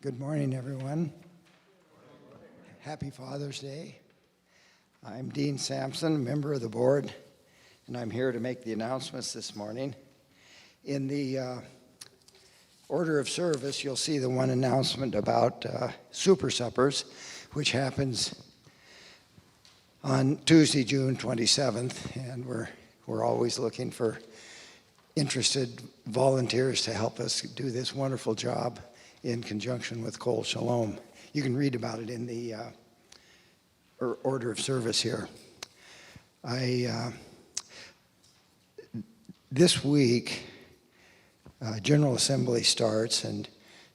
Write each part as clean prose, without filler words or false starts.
Good morning, everyone. Happy Father's Day. I'm Dean Sampson, a member of the board, and I'm here to make the announcements this morning. In the order of service, you'll see the one announcement about super suppers, which happens on Tuesday, June 27th, and we're always looking for interested volunteers to help us do this wonderful job in conjunction with Kol Shalom. You can read about it in the order of service here. This week, General Assembly starts, and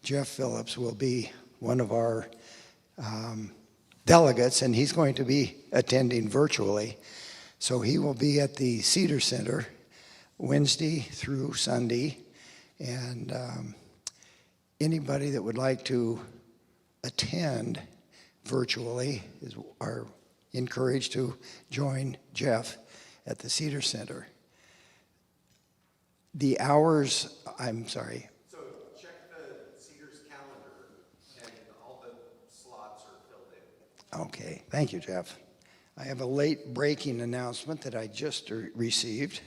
Jeff Phillips will be one of our delegates, and he's going to be attending virtually. So he will be at the Cedar Center Wednesday through Sunday, and anybody that would like to attend virtually are encouraged to join Jeff at the Cedar Center. The hours, I'm sorry. So check the Cedar's calendar and all the slots are filled in. Okay, thank you, Jeff. I have a late breaking announcement that I just received.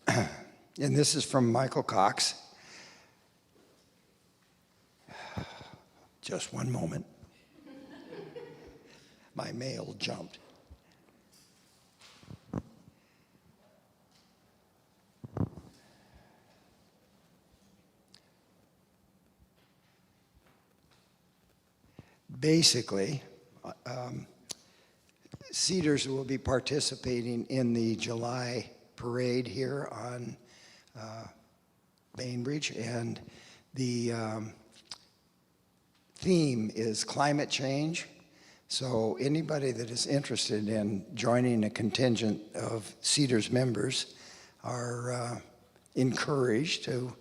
And this is from Michael Cox. Just one moment. My mail jumped. Basically, Cedars will be participating in the July parade here on Bainbridge, and the theme is climate change. So anybody that is interested in joining a contingent of Cedars members are encouraged to.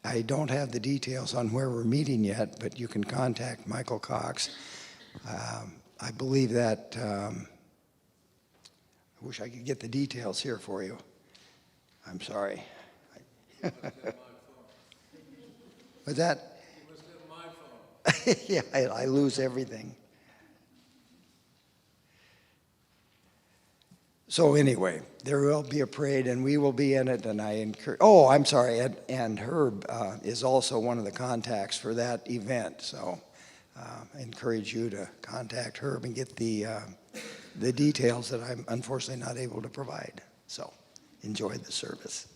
I don't have the details on where we're meeting yet, but you can contact Michael Cox. I believe that, I wish I could get the details here for you. I'm sorry. But that, yeah, I lose everything. So anyway, there will be a parade, and we will be in it, and I encourage, oh, I'm sorry, and Herb is also one of the contacts for that event, so I encourage you to contact Herb and get the details that I'm unfortunately not able to provide. So enjoy the service.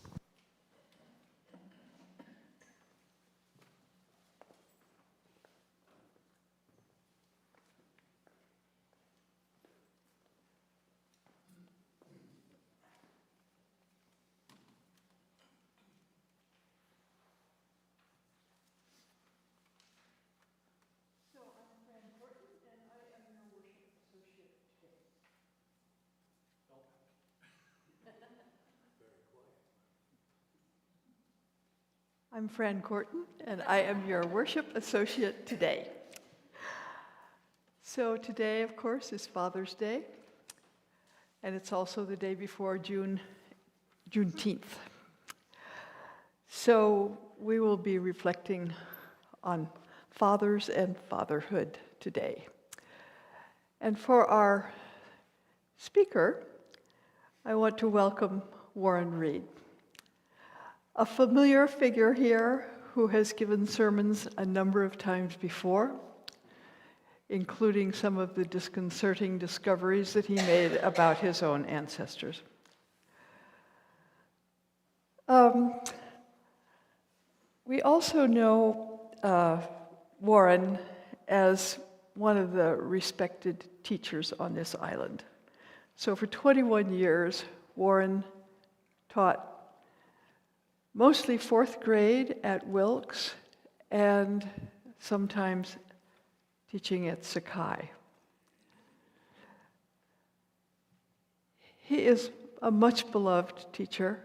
I'm Fran Corton, and I am your worship associate today. So today, of course, is Father's Day, and it's also the day before Juneteenth. So we will be reflecting on fathers and fatherhood today. And for our speaker, I want to welcome Warren Reed, a familiar figure here who has given sermons a number of times before, including some of the disconcerting discoveries that he made about his own ancestors. We also know Warren as one of the respected teachers on this island. So for 21 years, Warren taught mostly fourth grade at Wilkes and sometimes teaching at Sakai. He is a much beloved teacher,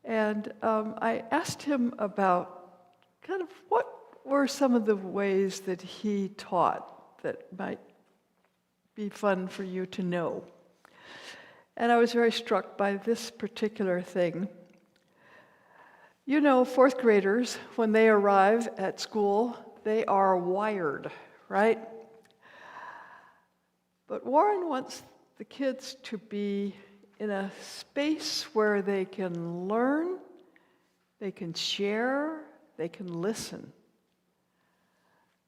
and I asked him about kind of what were some of the ways that he taught that might be fun for you to know. And I was very struck by this particular thing. You know, fourth graders, when they arrive at school, they are wired, right? But Warren wants the kids to be in a space where they can learn, they can share, they can listen.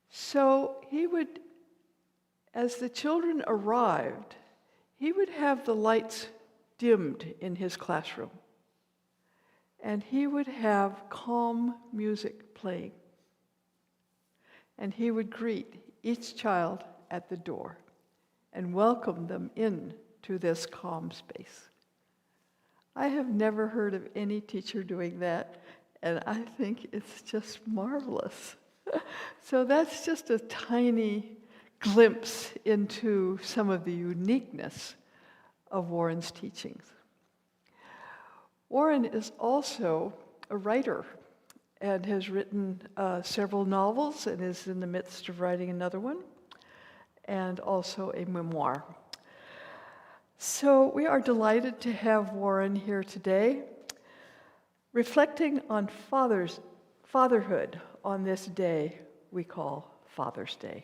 So he would, as the children arrived, he would have the lights dimmed in his classroom. And he would have calm music playing. And he would greet each child at the door and welcome them in to this calm space. I have never heard of any teacher doing that, and I think it's just marvelous. So that's just a tiny glimpse into some of the uniqueness of Warren's teachings. Warren is also a writer and has written several novels and is in the midst of writing another one, and also a memoir. So we are delighted to have Warren here today, reflecting on fatherhood on this day we call Father's Day.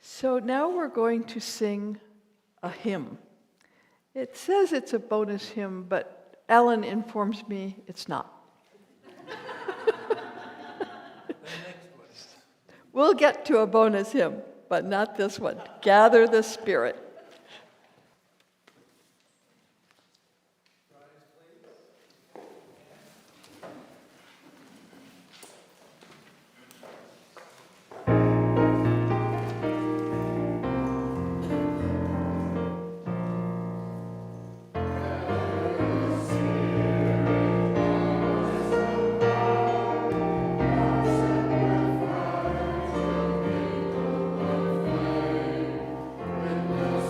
So now we're going to sing a hymn. It says it's a bonus hymn, but Alan informs me it's not. We'll get to a bonus hymn, but not this one. Gather the Spirit. With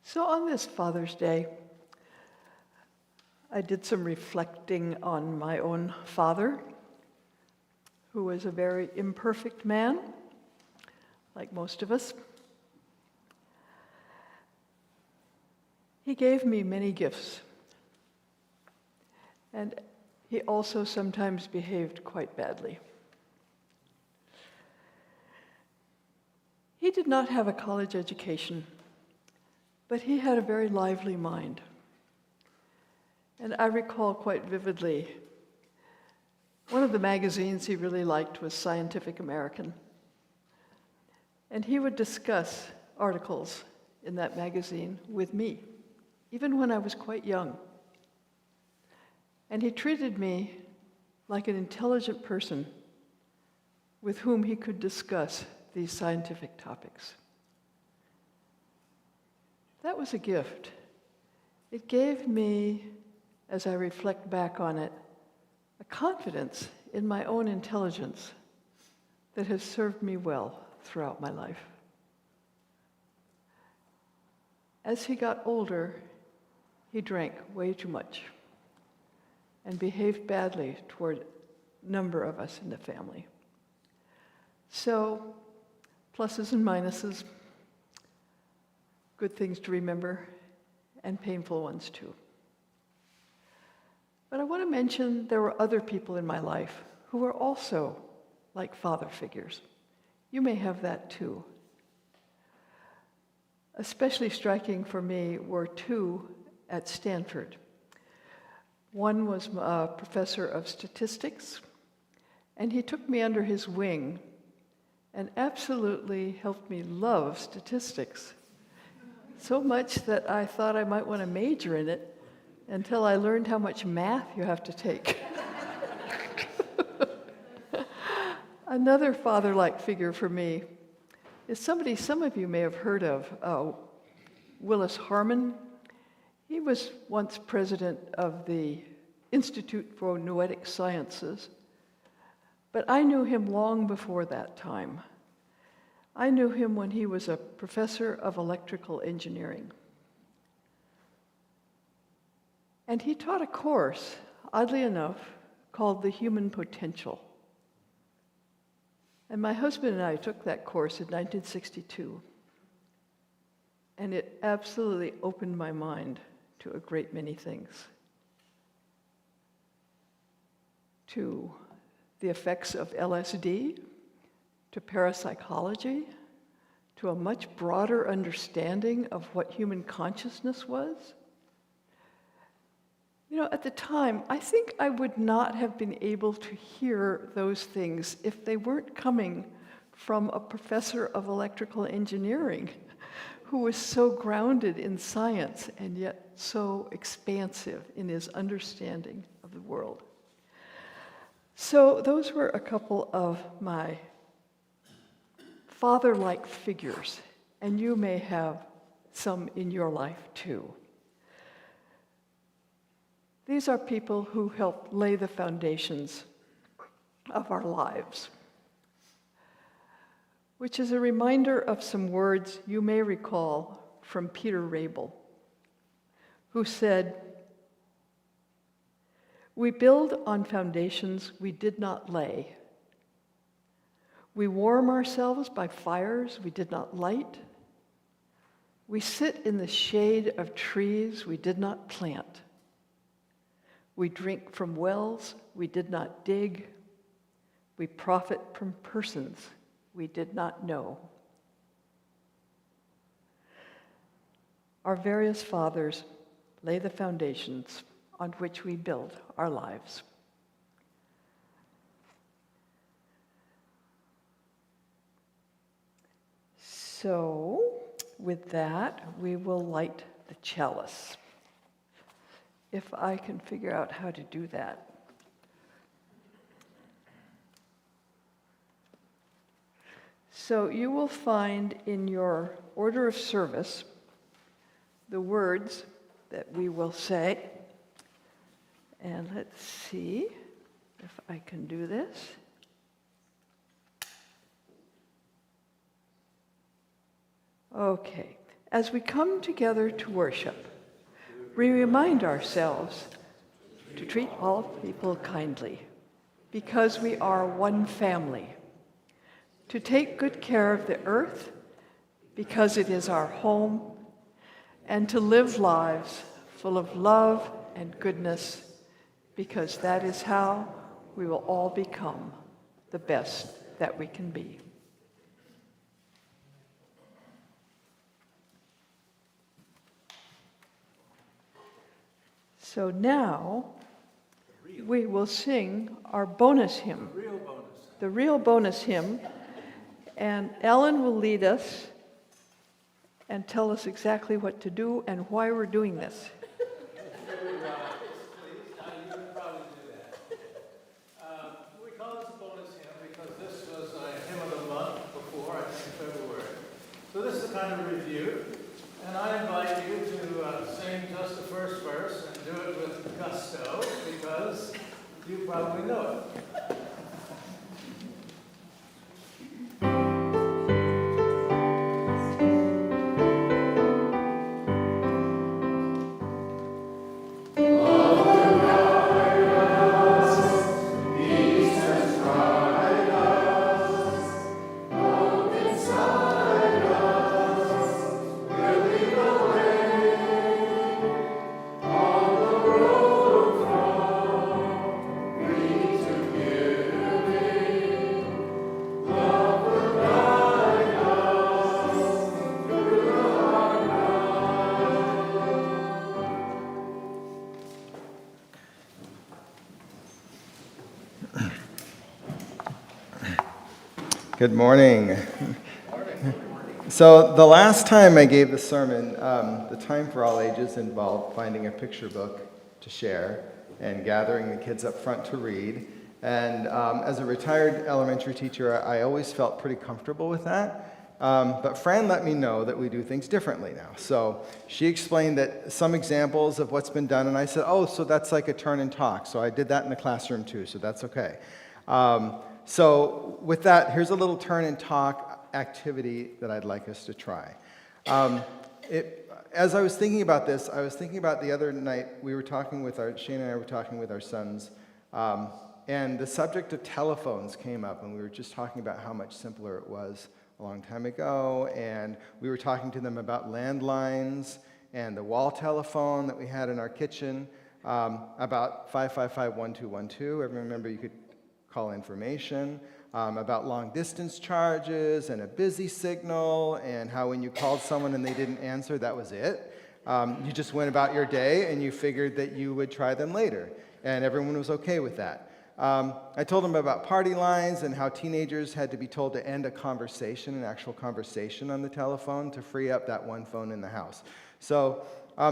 So on this Father's Day, I did some reflecting on my own father, who was a very imperfect man, like most of us. He gave me many gifts, and he also sometimes behaved quite badly. He did not have a college education, but he had a very lively mind. And I recall quite vividly, one of the magazines he really liked was Scientific American. And he would discuss articles in that magazine with me, even when I was quite young. And he treated me like an intelligent person with whom he could discuss these scientific topics. That was a gift. It gave me, as I reflect back on it, a confidence in my own intelligence that has served me well throughout my life. As he got older, he drank way too much and behaved badly toward a number of us in the family. So, pluses and minuses, good things to remember, and painful ones too. But I want to mention there were other people in my life who were also like father figures. You may have that too. Especially striking for me were two at Stanford. One was a professor of statistics, and he took me under his wing and absolutely helped me love statistics. So much that I thought I might want to major in it until I learned how much math you have to take. Another father-like figure for me is somebody some of you may have heard of, Willis Harman. He was once president of the Institute for Noetic Sciences, but I knew him long before that time. I knew him when he was a professor of electrical engineering. And he taught a course, oddly enough, called The Human Potential. And my husband and I took that course in 1962. And it absolutely opened my mind to a great many things. To the effects of LSD, to parapsychology, to a much broader understanding of what human consciousness was. You know, at the time, I think I would not have been able to hear those things if they weren't coming from a professor of electrical engineering who was so grounded in science and yet so expansive in his understanding of the world. So those were a couple of my father-like figures, and you may have some in your life too. These are people who helped lay the foundations of our lives, which is a reminder of some words you may recall from Peter Rabel, who said, "We build on foundations we did not lay. We warm ourselves by fires we did not light. We sit in the shade of trees we did not plant. We drink from wells we did not dig. We profit from persons we did not know." Our various fathers lay the foundations on which we build our lives. So, with that, we will light the chalice. If I can figure out how to do that. So you will find in your order of service the words that we will say. And let's see if I can do this. Okay. As we come together to worship, we remind ourselves to treat all people kindly, because we are one family, to take good care of the earth, because it is our home, and to live lives full of love and goodness, because that is how we will all become the best that we can be. So now we will sing our bonus hymn, the real bonus hymn, and Ellen will lead us and tell us exactly what to do and why we're doing this. We call this a bonus hymn because this was a hymn of the month before, I think February. So this is a kind of review, and I invite you to sing just the first verse and do it with gusto because you probably know it. Good morning. So the last time I gave the sermon, the Time for All Ages involved finding a picture book to share and gathering the kids up front to read. And as a retired elementary teacher, I always felt pretty comfortable with that. But Fran let me know that we do things differently now. So she explained that some examples of what's been done, and I said, oh, so that's like a turn and talk. So I did that in the classroom too, so that's okay. So with that, here's a little turn and talk activity that I'd like us to try. As I was thinking about this, I was thinking about the other night, Shane and I were talking with our sons, and the subject of telephones came up, and we were just talking about how much simpler it was a long time ago, and we were talking to them about landlines and the wall telephone that we had in our kitchen, about 555-1212. Everyone remember you could call information, about long-distance charges and a busy signal, and how when you called someone and they didn't answer, that was it. You just went about your day and you figured that you would try them later, and everyone was okay with that. I told them about party lines and how teenagers had to be told to end a conversation, an actual conversation on the telephone, to free up that one phone in the house. So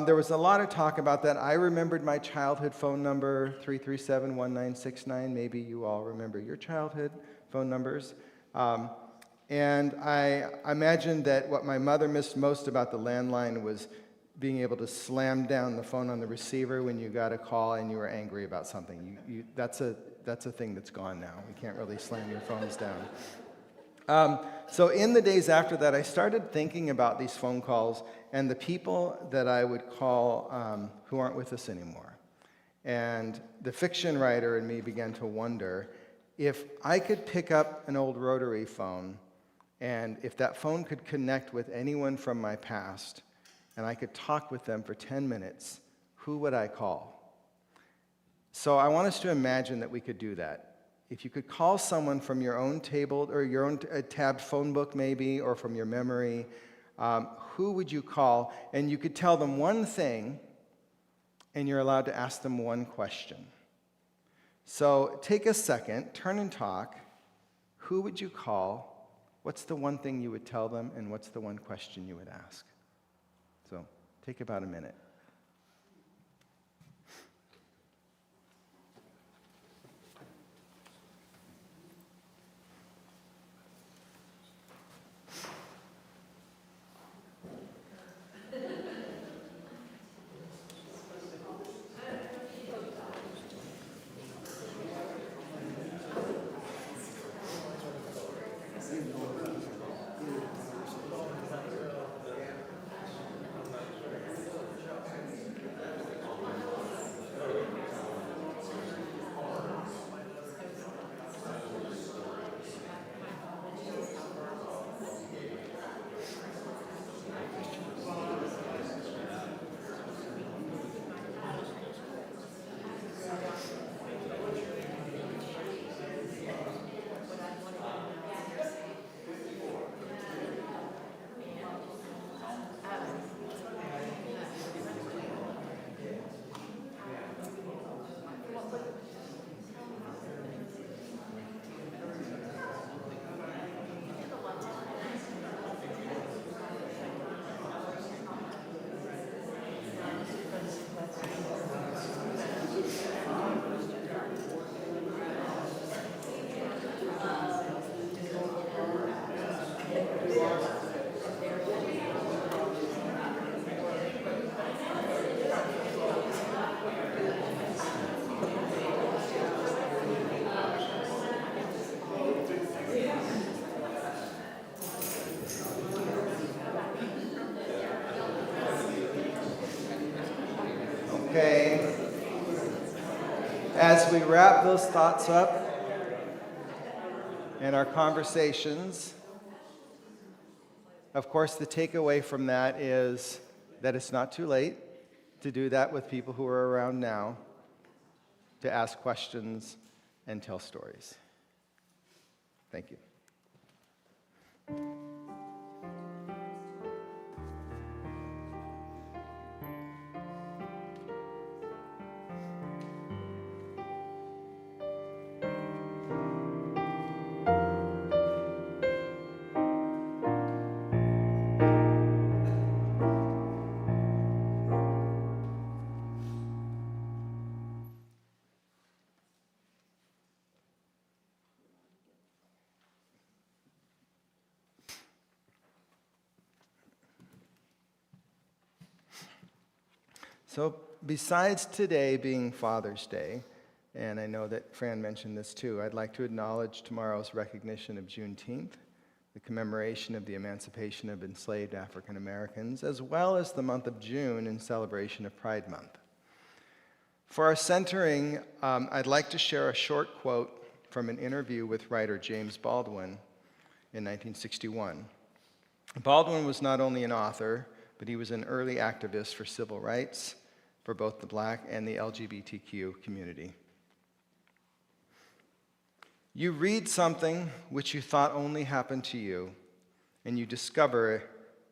there was a lot of talk about that. I remembered my childhood phone number, 337-1969. Maybe you all remember your childhood phone numbers. And I imagined that what my mother missed most about the landline was being able to slam down the phone on the receiver when you got a call and you were angry about something. That's a thing that's gone now. We can't really slam your phones down. So in the days after that, I started thinking about these phone calls and the people that I would call who aren't with us anymore. And the fiction writer in me began to wonder if I could pick up an old rotary phone, and if that phone could connect with anyone from my past, and I could talk with them for 10 minutes, who would I call? So I want us to imagine that we could do that. If you could call someone from your own table, or your own tabbed phone book maybe, or from your memory, who would you call? And you could tell them one thing, and you're allowed to ask them one question. So take a second, turn and talk. Who would you call? What's the one thing you would tell them, and what's the one question you would ask? So take about a minute. Okay. As we wrap those thoughts up in our conversations, of course, the takeaway from that is that it's not too late to do that with people who are around now, to ask questions and tell stories. Thank you. So besides today being Father's Day, and I know that Fran mentioned this too, I'd like to acknowledge tomorrow's recognition of Juneteenth, the commemoration of the emancipation of enslaved African Americans, as well as the month of June in celebration of Pride Month. For our centering, I'd like to share a short quote from an interview with writer James Baldwin in 1961. Baldwin was not only an author, but he was an early activist for civil rights for both the Black and the LGBTQ community. You read something which you thought only happened to you, and you discover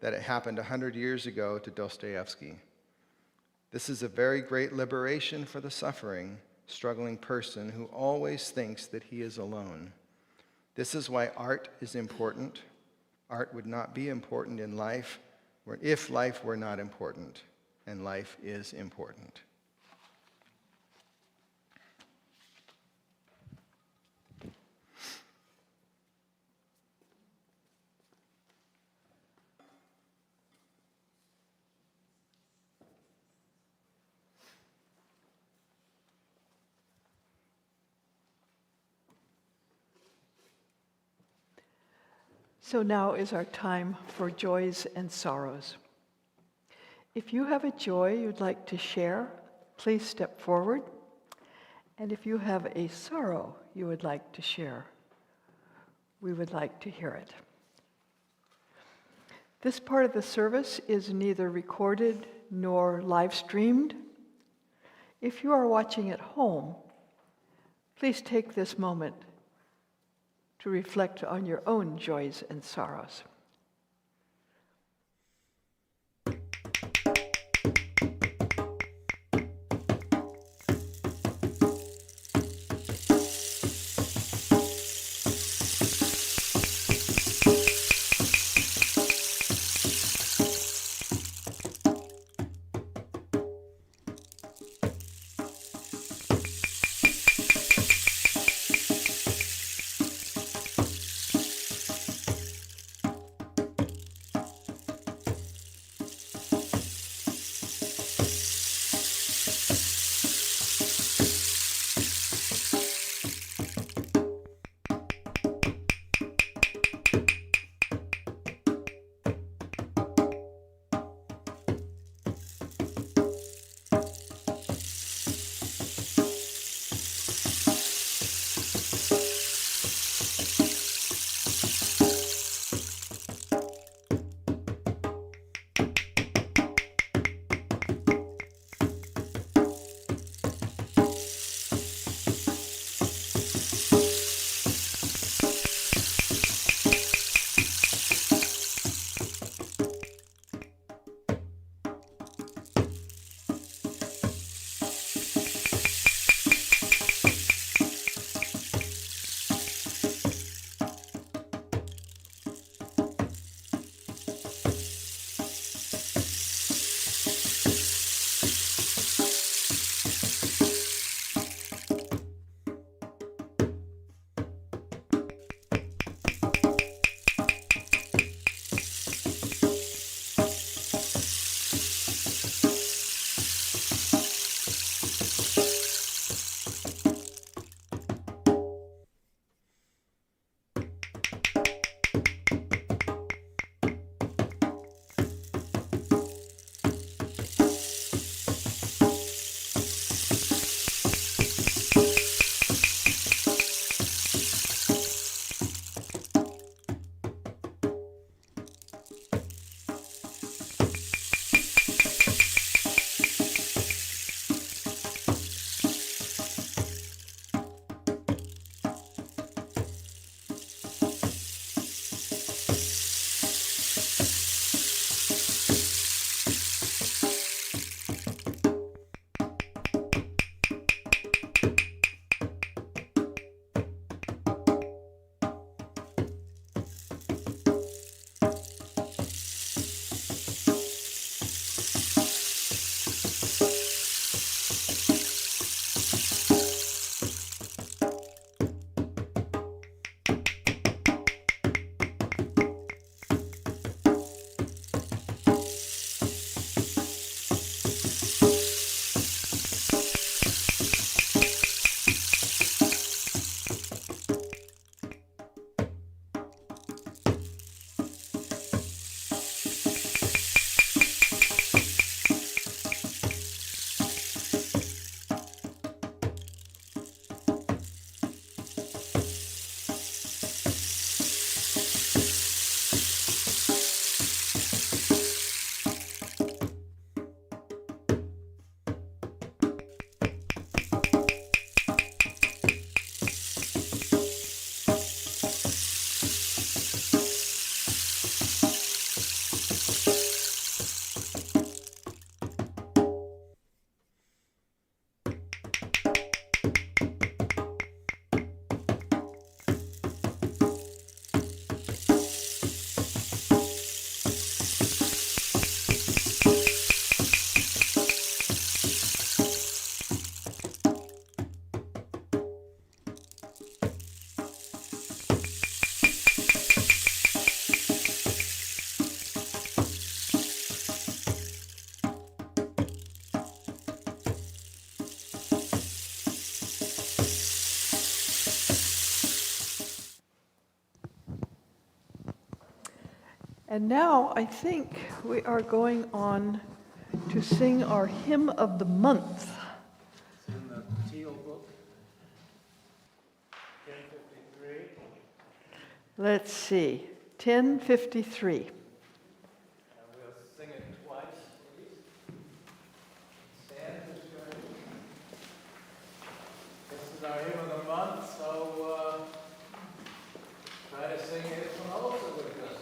that it happened 100 years ago to Dostoevsky. This is a very great liberation for the suffering, struggling person who always thinks that he is alone. This is why art is important. Art would not be important in life if life were not important, and life is important. So now is our time for joys and sorrows. If you have a joy you'd like to share, please step forward. And if you have a sorrow you would like to share, we would like to hear it. This part of the service is neither recorded nor live streamed. If you are watching at home, please take this moment to reflect on your own joys and sorrows. And now I think we are going on to sing our hymn of the month. It's in the Teal book, 1053. Let's see, 1053. And we'll sing it twice, please. Stand as you're able. This is our hymn of the month, so try to sing it also with us.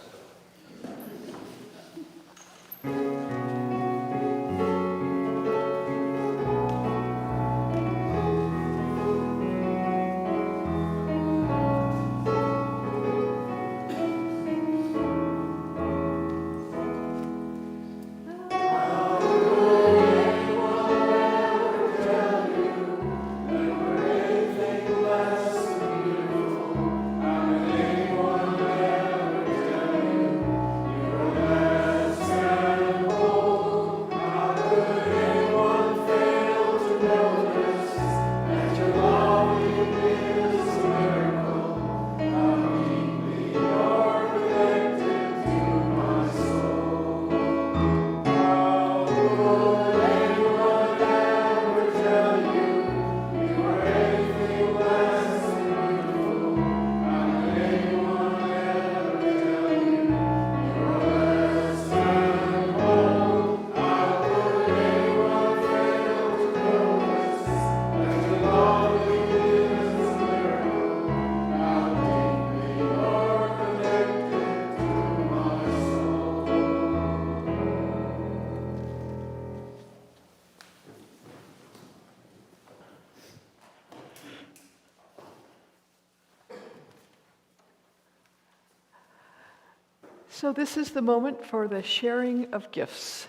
So this is the moment for the sharing of gifts.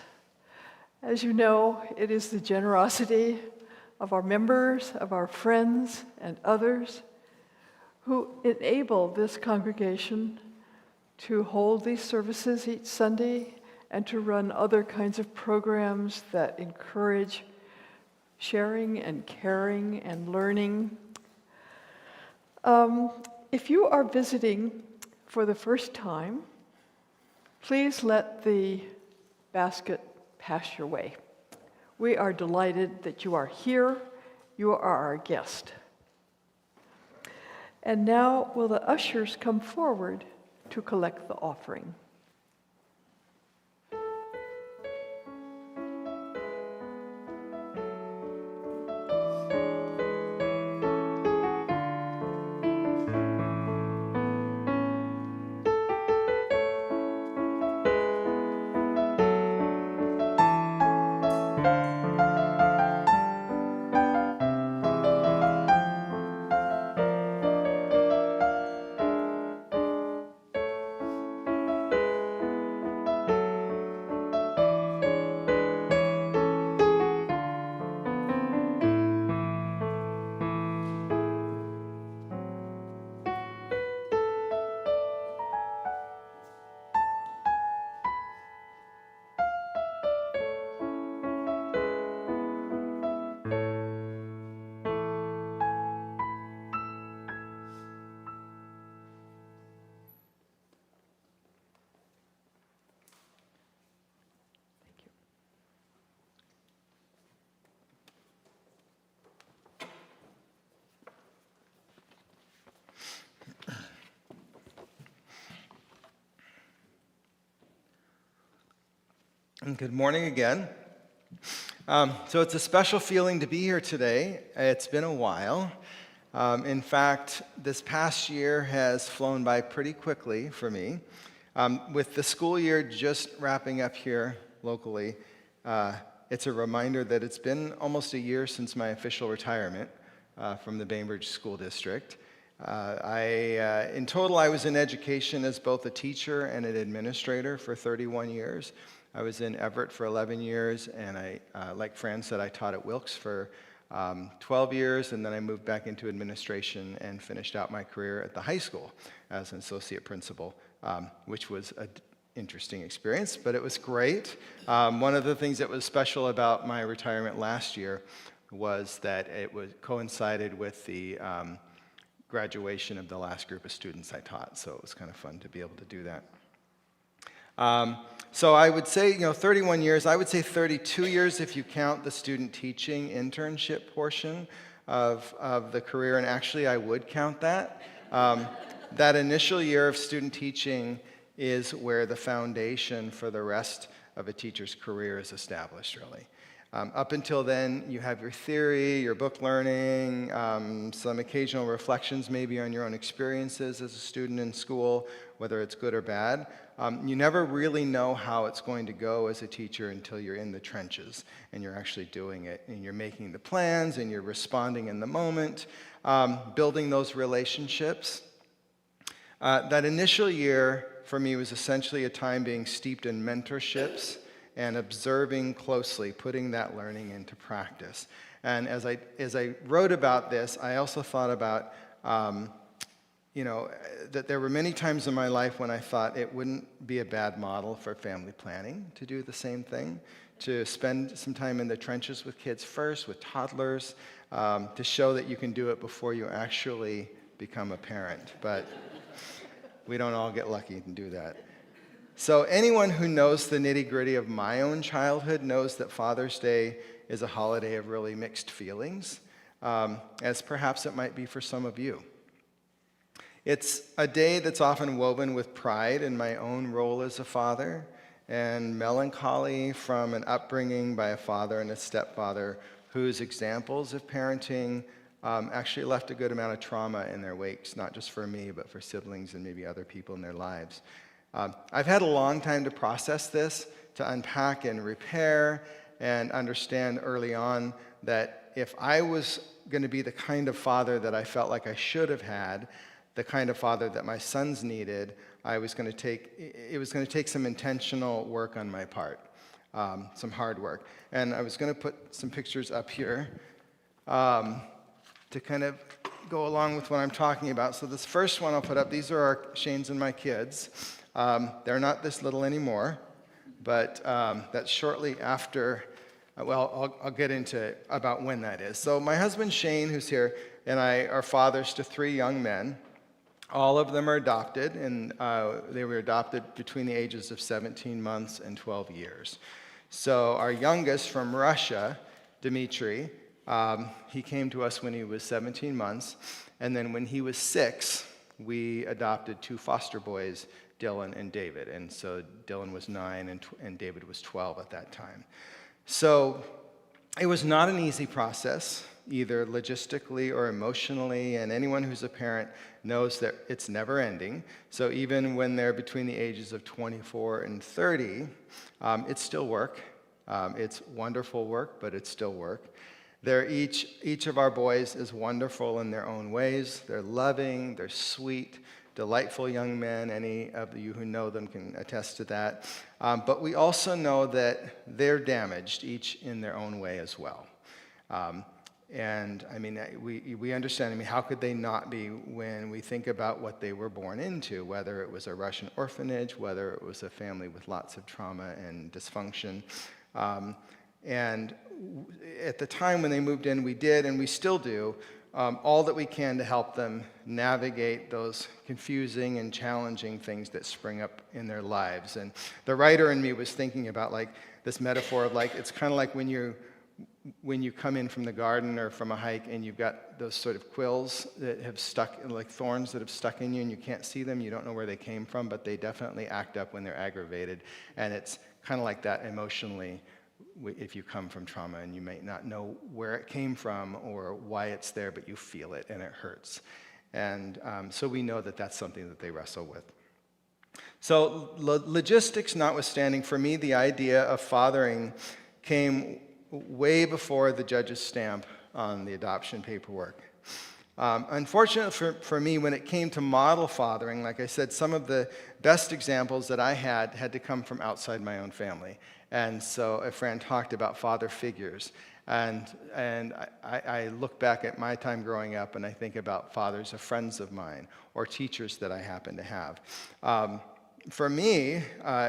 As you know, it is the generosity of our members, of our friends, and others who enable this congregation to hold these services each Sunday and to run other kinds of programs that encourage sharing and caring and learning. If you are visiting for the first time, please let the basket pass your way. We are delighted that you are here. You are our guest. And now will the ushers come forward to collect the offering. And good morning again. So it's a special feeling to be here today. It's been a while. In fact, this past year has flown by pretty quickly for me. With the school year just wrapping up here locally, it's a reminder that it's been almost a year since my official retirement from the Bainbridge School District. In total, I was in education as both a teacher and an administrator for 31 years. I was in Everett for 11 years, and like Fran said, I taught at Wilkes for 12 years, and then I moved back into administration and finished out my career at the high school as an associate principal, which was an interesting experience, but it was great. One of the things that was special about my retirement last year was that it coincided with the graduation of the last group of students I taught, so it was kind of fun to be able to do that. So I would say, 31 years. I would say 32 years if you count the student teaching internship portion of the career, and actually I would count that. That initial year of student teaching is where the foundation for the rest of a teacher's career is established, really. Up until then, you have your theory, your book learning, some occasional reflections maybe on your own experiences as a student in school, whether it's good or bad. You never really know how it's going to go as a teacher until you're in the trenches and you're actually doing it, and you're making the plans and you're responding in the moment, building those relationships. That initial year for me was essentially a time being steeped in mentorships and observing closely, putting that learning into practice. And as I wrote about this, I also thought about, that there were many times in my life when I thought it wouldn't be a bad model for family planning to do the same thing, to spend some time in the trenches with kids first, with toddlers, to show that you can do it before you actually become a parent. But we don't all get lucky to do that. So anyone who knows the nitty-gritty of my own childhood knows that Father's Day is a holiday of really mixed feelings, as perhaps it might be for some of you. It's a day that's often woven with pride in my own role as a father and melancholy from an upbringing by a father and a stepfather whose examples of parenting actually left a good amount of trauma in their wakes, not just for me, but for siblings and maybe other people in their lives. I've had a long time to process this, to unpack and repair, and understand early on that if I was going to be the kind of father that I felt like I should have had, the kind of father that my sons needed, it was going to take some intentional work on my part, some hard work. And I was going to put some pictures up here to kind of go along with what I'm talking about. So this first one I'll put up, these are Shane's and my kids. They're not this little anymore, but that's shortly after, I'll get into about when that is. So my husband Shane, who's here, and I are fathers to 3 young men. All of them are adopted, and they were adopted between the ages of 17 months and 12 years. So our youngest from Russia, Dmitry, he came to us when he was 17 months, and then when he was 6, we adopted 2 foster boys, Dylan and David. And so Dylan was 9 and David was 12 at that time. So it was not an easy process, either logistically or emotionally, and anyone who's a parent knows that it's never ending. So even when they're between the ages of 24 and 30, it's still work. It's wonderful work, but it's still work. Each of our boys is wonderful in their own ways. They're loving, they're sweet, delightful young men. Any of you who know them can attest to that. But we also know that they're damaged, each in their own way as well. And I mean, we understand, how could they not be when we think about what they were born into, whether it was a Russian orphanage, whether it was a family with lots of trauma and dysfunction. And at the time when they moved in, we did, and we still do, all that we can to help them navigate those confusing and challenging things that spring up in their lives. And the writer in me was thinking about this metaphor of it's kind of like when you come in from the garden or from a hike and you've got those sort of quills that have stuck, like thorns that have stuck in you, and you can't see them, you don't know where they came from, but they definitely act up when they're aggravated. And it's kind of like that emotionally if you come from trauma, and you may not know where it came from or why it's there, but you feel it and it hurts. And so we know that that's something that they wrestle with. So logistics notwithstanding, for me, the idea of fathering came way before the judge's stamp on the adoption paperwork. Unfortunately for me, when it came to model fathering, like I said, some of the best examples that I had to come from outside my own family. And so a friend talked about father figures. And I look back at my time growing up, and I think about fathers of friends of mine or teachers that I happen to have. For me,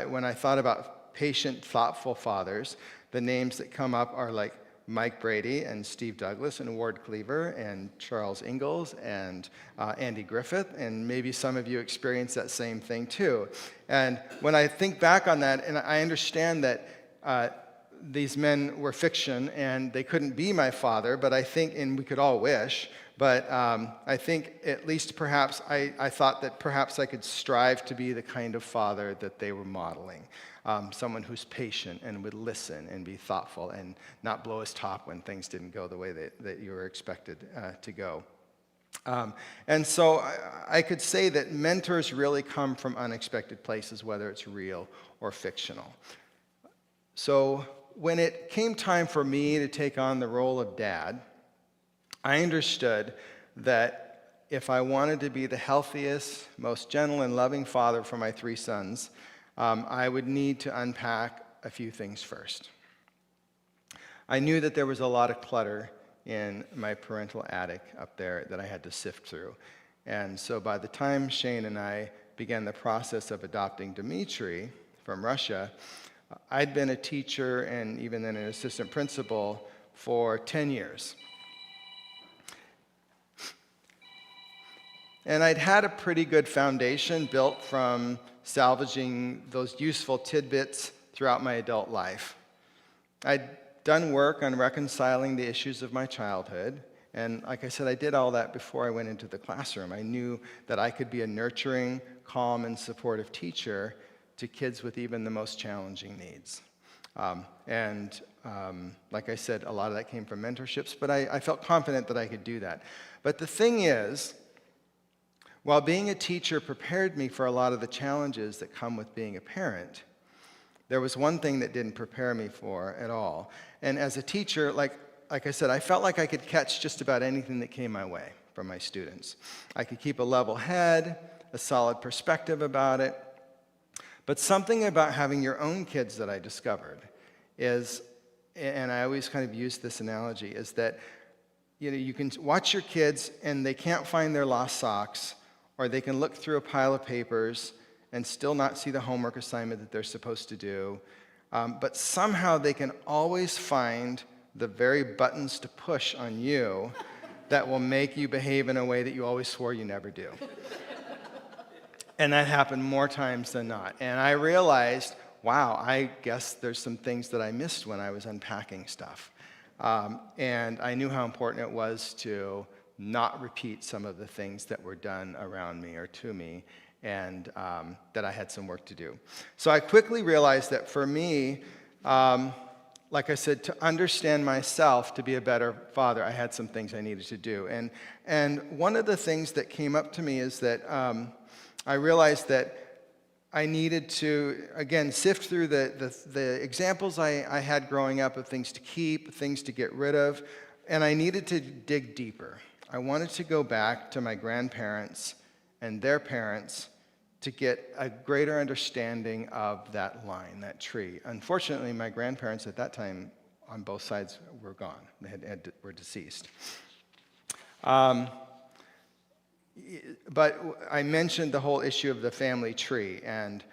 when I thought about patient, thoughtful fathers, the names that come up are like Mike Brady and Steve Douglas and Ward Cleaver and Charles Ingalls and Andy Griffith, and maybe some of you experienced that same thing too. And when I think back on that, and I understand that these men were fiction and they couldn't be my father, but I think, and we could all wish, but I think at least perhaps I thought that perhaps I could strive to be the kind of father that they were modeling. Someone who's patient and would listen and be thoughtful and not blow his top when things didn't go the way that you were expected to go. And so I could say that mentors really come from unexpected places, whether it's real or fictional. So when it came time for me to take on the role of dad, I understood that if I wanted to be the healthiest, most gentle and loving father for my 3 sons, I would need to unpack a few things first. I knew that there was a lot of clutter in my parental attic up there that I had to sift through. And so by the time Shane and I began the process of adopting Dmitri from Russia, I'd been a teacher and even then an assistant principal for 10 years. And I'd had a pretty good foundation built from salvaging those useful tidbits throughout my adult life. I'd done work on reconciling the issues of my childhood, and like I said, I did all that before I went into the classroom. I knew that I could be a nurturing, calm, and supportive teacher to kids with even the most challenging needs. Like I said, a lot of that came from mentorships, but I felt confident that I could do that. But the thing is, while being a teacher prepared me for a lot of the challenges that come with being a parent, there was one thing that didn't prepare me for at all. And as a teacher, like I said, I felt like I could catch just about anything that came my way from my students. I could keep a level head, a solid perspective about it. But something about having your own kids that I discovered is, and I always kind of use this analogy, is that you can watch your kids and they can't find their lost socks, or they can look through a pile of papers and still not see the homework assignment that they're supposed to do. But somehow they can always find the very buttons to push on you that will make you behave in a way that you always swore you never do. And that happened more times than not. And I realized, wow, I guess there's some things that I missed when I was unpacking stuff. And I knew how important it was to not repeat some of the things that were done around me or to me, and that I had some work to do. So I quickly realized that for me, like I said, to understand myself, to be a better father, I had some things I needed to do. And one of the things that came up to me is that I realized that I needed to, again, sift through the examples I had growing up of things to keep, things to get rid of, and I needed to dig deeper. I wanted to go back to my grandparents and their parents to get a greater understanding of that line, that tree. Unfortunately, my grandparents at that time on both sides were gone. They were deceased. But I mentioned the whole issue of the family tree, and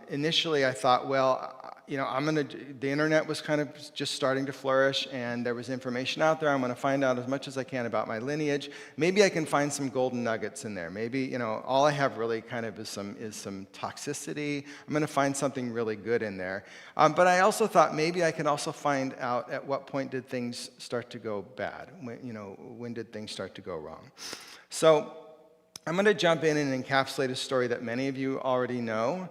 initially I thought, well, the internet was kind of just starting to flourish, and there was information out there. I'm going to find out as much as I can about my lineage. Maybe I can find some golden nuggets in there. Maybe, all I have really kind of is some toxicity. I'm going to find something really good in there. But I also thought maybe I can also find out at what point did things start to go bad. When did things start to go wrong? So I'm going to jump in and encapsulate a story that many of you already know.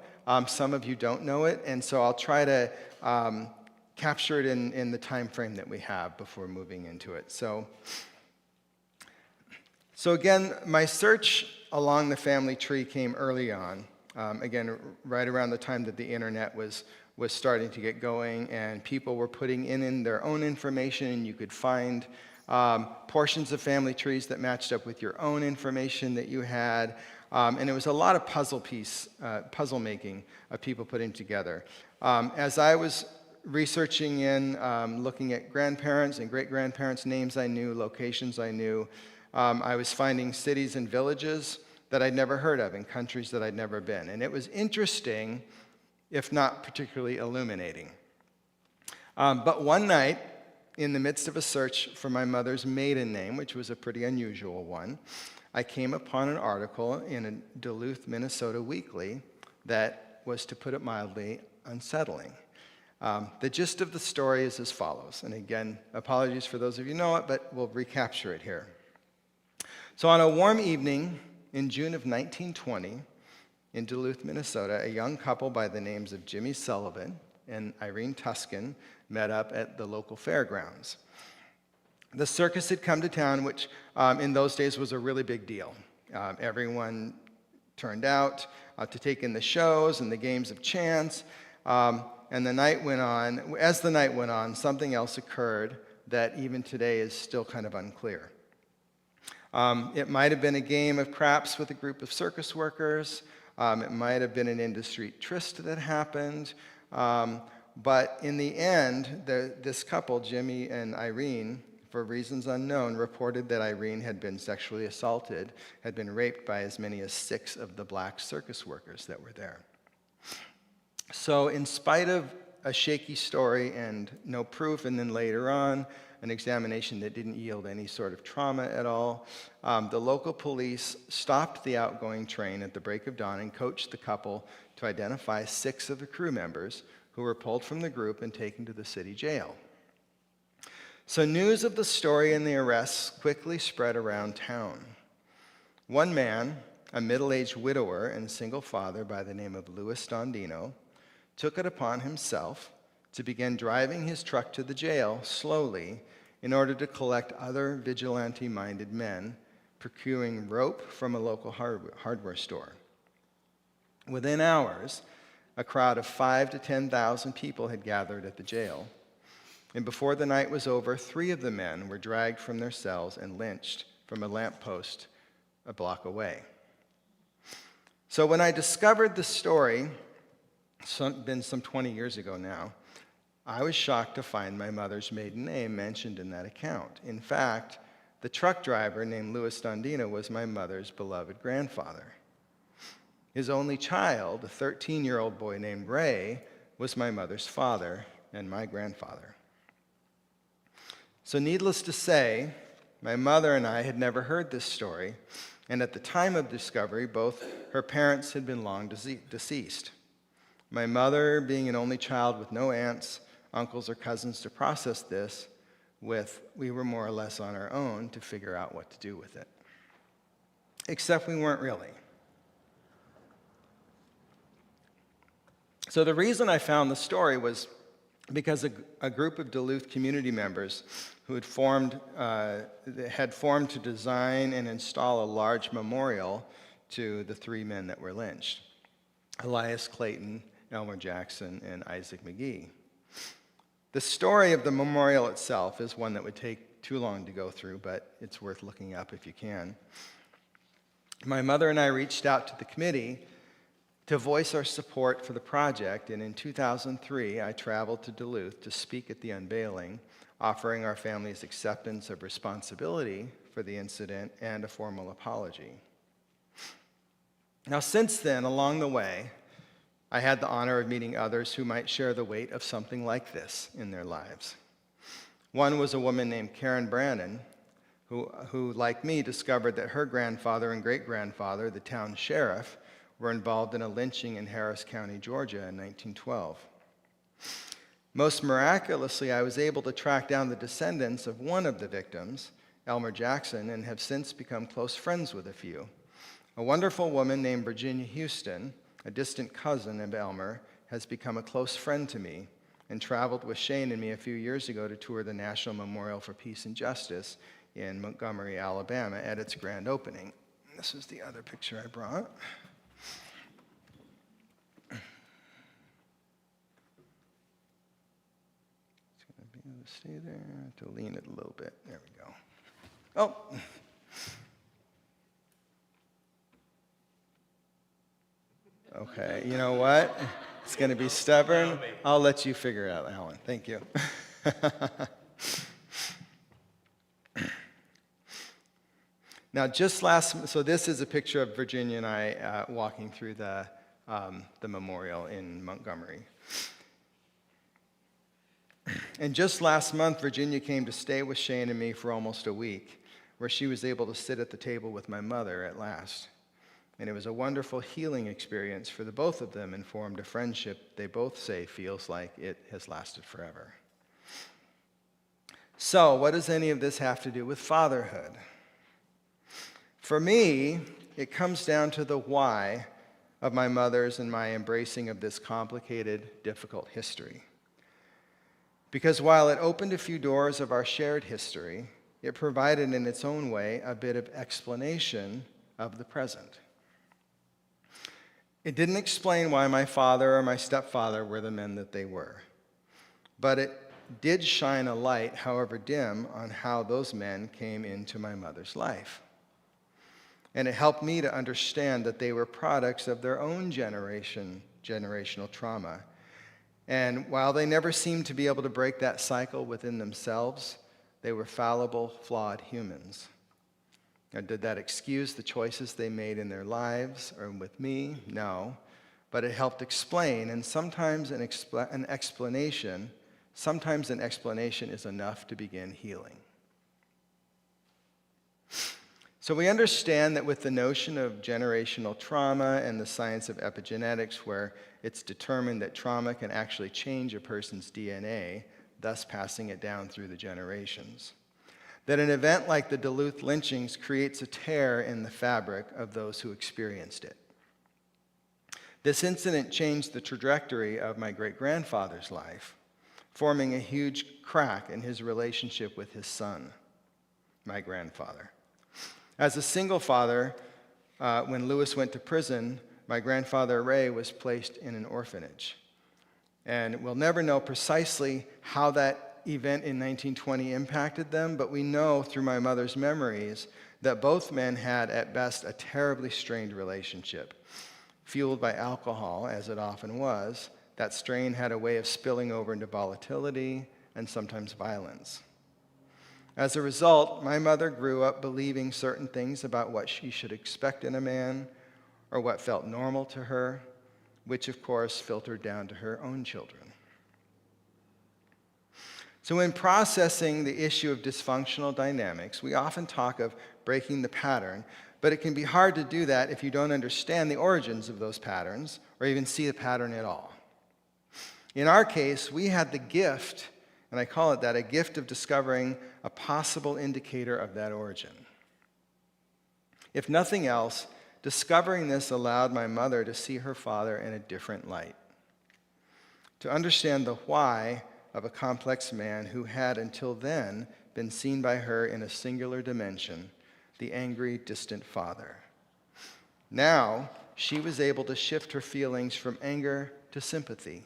Some of you don't know it, and so I'll try to capture it in the time frame that we have before moving into it. So again, my search along the family tree came early on. Again, right around the time that the internet was starting to get going, and people were putting in their own information, and you could find portions of family trees that matched up with your own information that you had. And it was a lot of puzzle making of people putting together. As I was researching looking at grandparents and great-grandparents, names I knew, locations I knew, I was finding cities and villages that I'd never heard of and countries that I'd never been. And it was interesting, if not particularly illuminating. But one night, in the midst of a search for my mother's maiden name, which was a pretty unusual one, I came upon an article in a Duluth, Minnesota weekly that was, to put it mildly, unsettling. The gist of the story is as follows. And again, apologies for those of you who know it, but we'll recapture it here. So on a warm evening in June of 1920, in Duluth, Minnesota, a young couple by the names of Jimmy Sullivan and Irene Tuscan met up at the local fairgrounds. The circus had come to town, which in those days was a really big deal. Everyone turned out to take in the shows and the games of chance. And the night went on. As the night went on, something else occurred that even today is still kind of unclear. It might have been a game of craps with a group of circus workers. It might have been an industry tryst that happened. But in the end, this couple, Jimmy and Irene, for reasons unknown, reported that Irene had been sexually assaulted, had been raped by as many as 6 of the black circus workers that were there. So in spite of a shaky story and no proof, and then later on, an examination that didn't yield any sort of trauma at all, the local police stopped the outgoing train at the break of dawn and coached the couple to identify 6 of the crew members who were pulled from the group and taken to the city jail. So news of the story and the arrests quickly spread around town. One man, a middle-aged widower and single father by the name of Louis Dondino, took it upon himself to begin driving his truck to the jail slowly in order to collect other vigilante-minded men, procuring rope from a local hardware store. Within hours, a crowd of 5,000 to 10,000 people had gathered at the jail, and before the night was over, 3 of the men were dragged from their cells and lynched from a lamppost a block away. So when I discovered the story, been some 20 years ago now, I was shocked to find my mother's maiden name mentioned in that account. In fact, the truck driver named Louis Dondino was my mother's beloved grandfather. His only child, a 13-year-old boy named Ray, was my mother's father and my grandfather. So needless to say, my mother and I had never heard this story, and at the time of discovery, both her parents had been long deceased. My mother, being an only child with no aunts, uncles, or cousins to process this with, we were more or less on our own to figure out what to do with it. Except we weren't really. So the reason I found the story was because a group of Duluth community members who had formed to design and install a large memorial to the 3 men that were lynched: Elias Clayton, Elmer Jackson, and Isaac McGee. The story of the memorial itself is one that would take too long to go through, but it's worth looking up if you can. My mother and I reached out to the committee to voice our support for the project, and in 2003, I traveled to Duluth to speak at the unveiling, offering our family's acceptance of responsibility for the incident and a formal apology. Now, since then, along the way, I had the honor of meeting others who might share the weight of something like this in their lives. One was a woman named Karen Brannon, who, like me, discovered that her grandfather and great-grandfather, the town sheriff, were involved in a lynching in Harris County, Georgia in 1912. Most miraculously, I was able to track down the descendants of one of the victims, Elmer Jackson, and have since become close friends with a few. A wonderful woman named Virginia Houston, a distant cousin of Elmer, has become a close friend to me and traveled with Shane and me a few years ago to tour the National Memorial for Peace and Justice in Montgomery, Alabama at its grand opening. This is the other picture I brought. Stay there, I have to lean it a little bit. There we go. Oh. Okay, you know what? It's going to be stubborn. I'll let you figure it out, Alan. Thank you. Now, so this is a picture of Virginia and I walking through the memorial in Montgomery. And just last month, Virginia came to stay with Shane and me for almost a week, where she was able to sit at the table with my mother at last. And it was a wonderful healing experience for the both of them and formed a friendship they both say feels like it has lasted forever. So, what does any of this have to do with fatherhood? For me, it comes down to the why of my mother's and my embracing of this complicated, difficult history. Because while it opened a few doors of our shared history, it provided in its own way a bit of explanation of the present. It didn't explain why my father or my stepfather were the men that they were, but it did shine a light, however dim, on how those men came into my mother's life. And it helped me to understand that they were products of their own generational trauma. And while they never seemed to be able to break that cycle within themselves, they were fallible, flawed humans. Now, did that excuse the choices they made in their lives or with me? No. But it helped explain, and sometimes an explanation is enough to begin healing. So we understand that with the notion of generational trauma and the science of epigenetics, where it's determined that trauma can actually change a person's DNA, thus passing it down through the generations, that an event like the Duluth lynchings creates a tear in the fabric of those who experienced it. This incident changed the trajectory of my great-grandfather's life, forming a huge crack in his relationship with his son, my grandfather. As a single father, when Lewis went to prison, my grandfather Ray was placed in an orphanage. And we'll never know precisely how that event in 1920 impacted them, but we know through my mother's memories that both men had at best a terribly strained relationship. Fueled by alcohol, as it often was, that strain had a way of spilling over into volatility and sometimes violence. As a result, my mother grew up believing certain things about what she should expect in a man or what felt normal to her, which of course filtered down to her own children. So in processing the issue of dysfunctional dynamics, we often talk of breaking the pattern, but it can be hard to do that if you don't understand the origins of those patterns or even see the pattern at all. In our case, we had the gift, and I call it that, a gift of discovering a possible indicator of that origin. If nothing else, discovering this allowed my mother to see her father in a different light, to understand the why of a complex man who had until then been seen by her in a singular dimension, the angry, distant father. Now, she was able to shift her feelings from anger to sympathy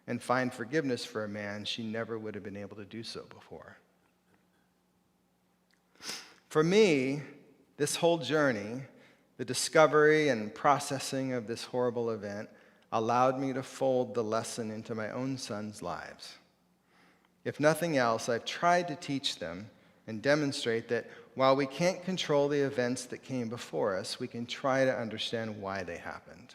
and find forgiveness for a man she never would have been able to do so before. For me, this whole journey, the discovery and processing of this horrible event, allowed me to fold the lesson into my own sons' lives. If nothing else, I've tried to teach them and demonstrate that while we can't control the events that came before us, we can try to understand why they happened.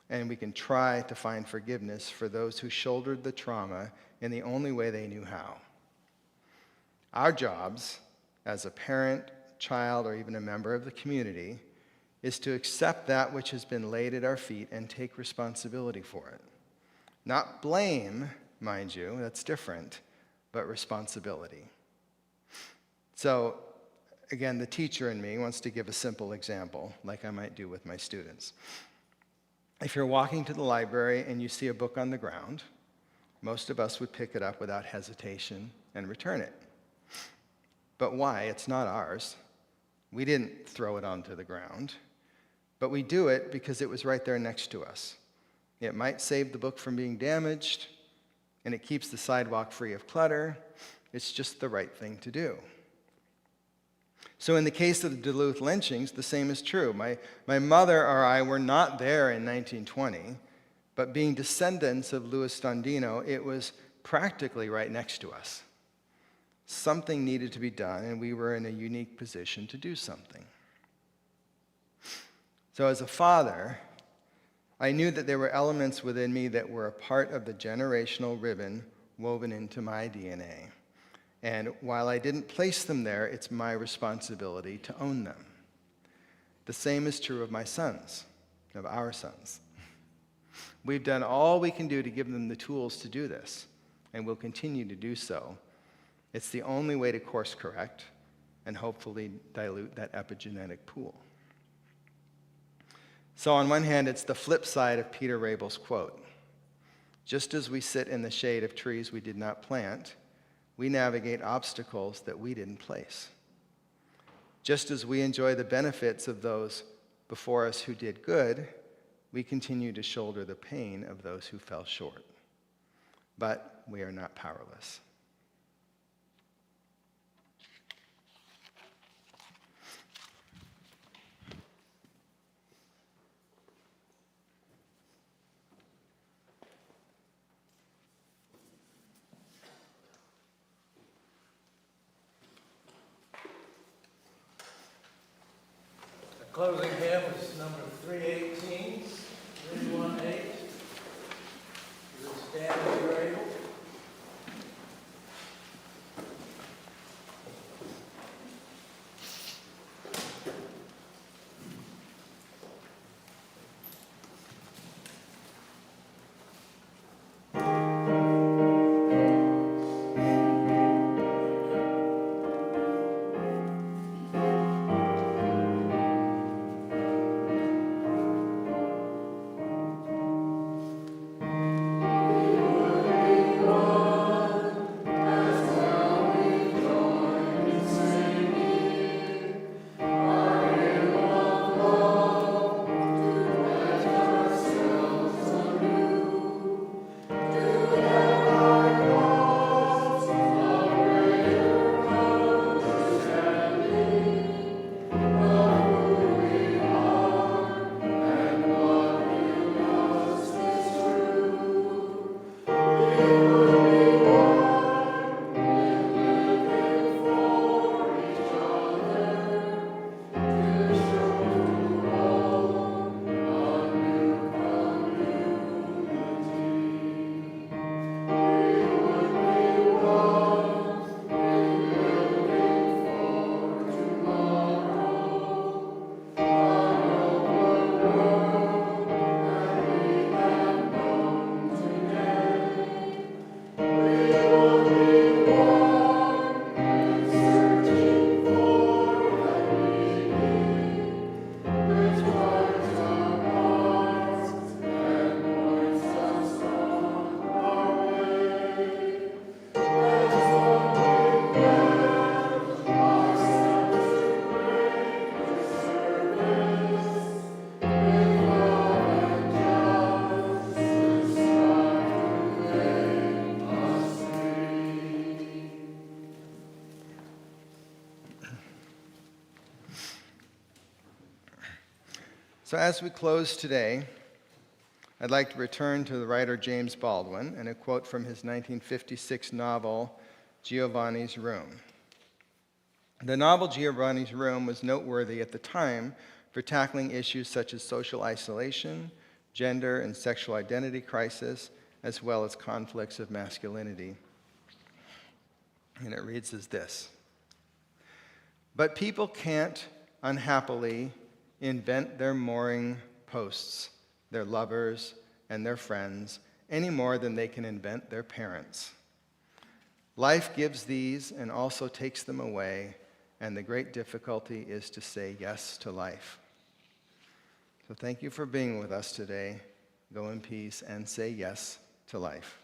And we can try to find forgiveness for those who shouldered the trauma in the only way they knew how. Our jobs, as a parent, child, or even a member of the community, is to accept that which has been laid at our feet and take responsibility for it. Not blame, mind you, that's different, but responsibility. So, again, the teacher in me wants to give a simple example, like I might do with my students. If you're walking to the library and you see a book on the ground, most of us would pick it up without hesitation and return it. But why? It's not ours. We didn't throw it onto the ground, but we do it because it was right there next to us. It might save the book from being damaged, and it keeps the sidewalk free of clutter. It's just the right thing to do. So in the case of the Duluth lynchings, the same is true. My mother or I were not there in 1920, but being descendants of Louis Stondino, it was practically right next to us. Something needed to be done, and we were in a unique position to do something. So as a father, I knew that there were elements within me that were a part of the generational ribbon woven into my DNA. And while I didn't place them there, it's my responsibility to own them. The same is true of my sons, of our sons. We've done all we can do to give them the tools to do this, and we'll continue to do so. It's the only way to course correct and hopefully dilute that epigenetic pool. So on one hand, it's the flip side of Peter Rabel's quote. Just as we sit in the shade of trees we did not plant, we navigate obstacles that we didn't place. Just as we enjoy the benefits of those before us who did good, we continue to shoulder the pain of those who fell short. But we are not powerless. The closing hymn is number 318, 318. You would stand as you're able. So as we close today, I'd like to return to the writer James Baldwin and a quote from his 1956 novel, Giovanni's Room. The novel Giovanni's Room was noteworthy at the time for tackling issues such as social isolation, gender and sexual identity crisis, as well as conflicts of masculinity. And it reads as this: "But people can't, unhappily, invent their mooring posts, their lovers, and their friends any more than they can invent their parents. Life gives these and also takes them away, and the great difficulty is to say yes to life." So thank you for being with us today. Go in peace and say yes to life.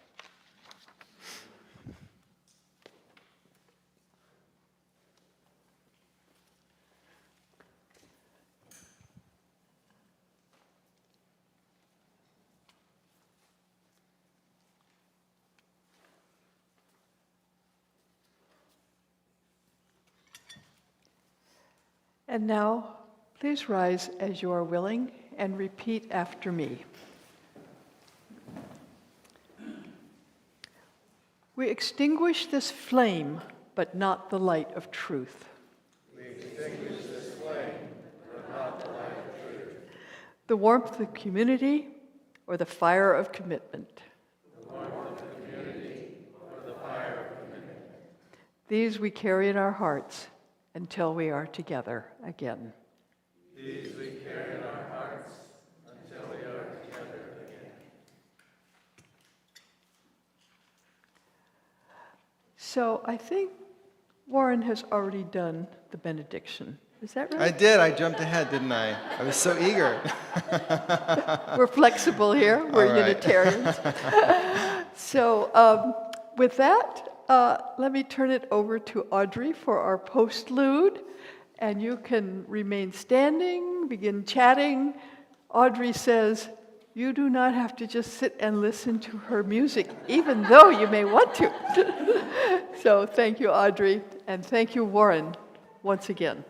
And now, please rise as you are willing and repeat after me. We extinguish this flame, but not the light of truth. We extinguish this flame, but not the light of truth. The warmth of community or the fire of commitment. The warmth of community or These we carry in our hearts until we are together again. These we carry in our hearts until we are together again. So I think Warren has already done the benediction. Is that right? I did. I jumped ahead, didn't I? I was so eager. We're flexible here. We're All right. Unitarians. So with that, let me turn it over to Audrey for our postlude. And you can remain standing, begin chatting. Audrey says, you do not have to just sit and listen to her music, even though you may want to. So thank you, Audrey. And thank you, Warren, once again.